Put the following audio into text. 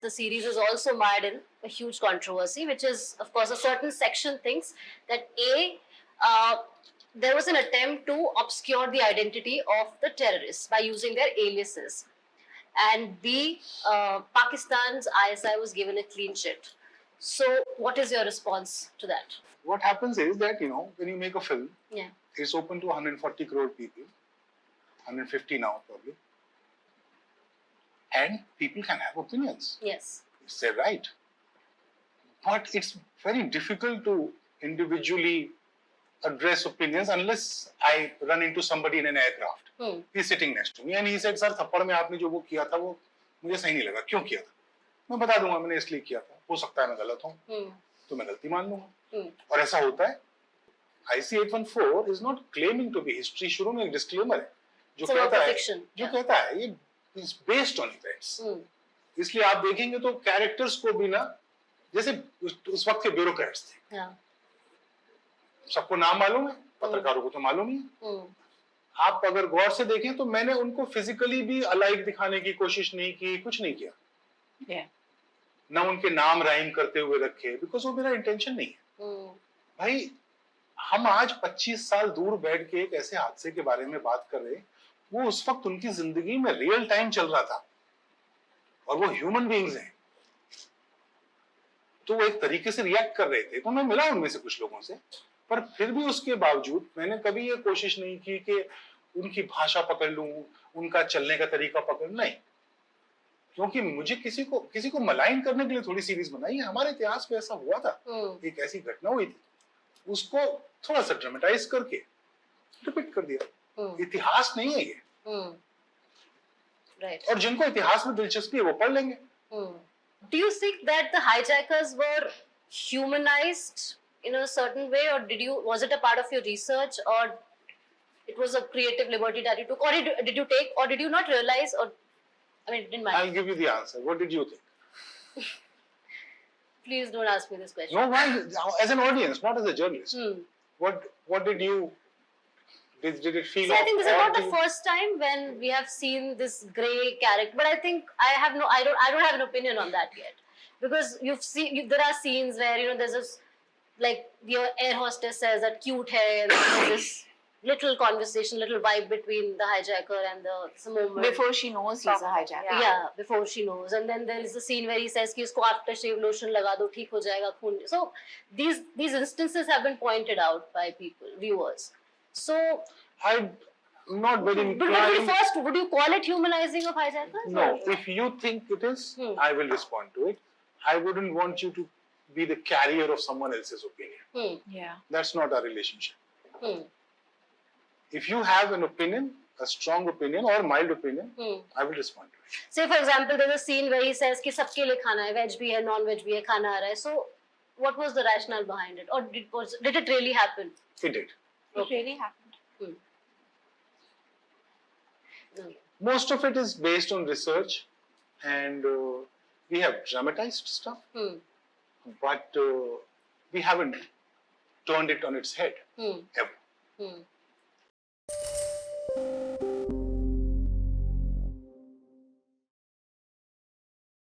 The series is also mired in a huge controversy, which is, of course, a certain section thinks that there was an attempt to obscure the identity of the terrorists by using their aliases, and B, Pakistan's ISI was given a clean sheet. So, what is your response to that? What happens is that, when you make a film, Yeah. it's open to 140 crore people, 150 now probably, and people can have opinions. Yes. It's their right. But it's very difficult to individually address opinions unless I run into somebody in an aircraft. He's sitting next to me and he said, "Sir, थप्पड़ में आपने जो वो किया था वो मुझे सही नहीं लगा, क्यों किया था?" मैं बता दूंगा मैंने इसलिए किया था, हो सकता है मैं गलत हूँ, तो मैं गलती मान लूंगा, और ऐसा होता है. IC-814 is not claiming to be history. शुरू में एक disclaimer है जो कहता है ये is based on events. इसलिए आप देखेंगे तो कैरेक्टर्स को भी ना, जैसे उस वक्त के ब्यूरोक्रेट्स थे, सबको नाम मालूम है, पत्रकारों को तो मालूम ही है. आप अगर गौर से देखें तो मैंने उनको फिजिकली भी अलाइक दिखाने की कोशिश नहीं की, कुछ नहीं किया, ना उनके नाम राइम करते हुए रखे, बिकॉज वो मेरा इंटेंशन नहीं है. भाई हम आज 25 साल दूर बैठ के एक ऐसे हादसे के बारे में बात कर रहे हैं, वो उस वक्त उनकी जिंदगी में रियल टाइम चल रहा था और वो ह्यूमन बीइंग्स हैं, तो वो एक तरीके से रिएक्ट कर रहे थे. तो मैं मिला उनमें से कुछ लोगों से, पर फिर भी उसके बावजूद मैंने कभी ये कोशिश नहीं की कि उनकी भाषा पकड़ लूं, उनका चलने का तरीका पकड़, नहीं, क्योंकि मुझे किसी को मलाइन करने के लिए थोड़ी सीरीज बनाई है. हमारे इतिहास में ऐसा हुआ था, एक ऐसी घटना हुई थी, उसको थोड़ा सा ड्रामेटाइज करके रिपीट कर दिया. इतिहास नहीं है ये. Right. और जिनको इतिहास में दिलचस्पी है वो पढ़ लेंगे. Do you think that the hijackers were humanized in a certain way, or was it a part of your research, or it was a creative liberty that you took, or did you take, or did you not realize, or I mean, it didn't matter? I'll give you the answer. What did you think? Please don't ask me this question. No, why? As an audience, not as a journalist. What did you? Did it feel? See, I think this is not the first time when we have seen this grey character, but I think I don't have an opinion on that yet, because there are scenes where there's this, like, your air hostess says that cute hair, and there's this little conversation, little vibe between the hijacker and the moment before she knows he's a hijacker. Yeah, before she knows, and then there is the scene where he says कि उसको aftershave lotion लगा दो, ठीक हो जाएगा खून. So these instances have been pointed out by viewers. So I'm not very inclined. Would you call it humanizing of hijackers? No, if you think it is, I will respond to it. I wouldn't want you to be the carrier of someone else's opinion. Yeah. That's not our relationship. If you have an opinion, a strong opinion or mild opinion, I will respond to it. Say, for example, there's a scene where he says कि सबके लिए खाना है, veg भी है, non-veg भी है, खाना आ रहा है. So, what was the rationale behind it, or did it really happen? It did. It really happened. Most of it is based on research, and we have dramatized stuff, but we haven't turned it on its head ever.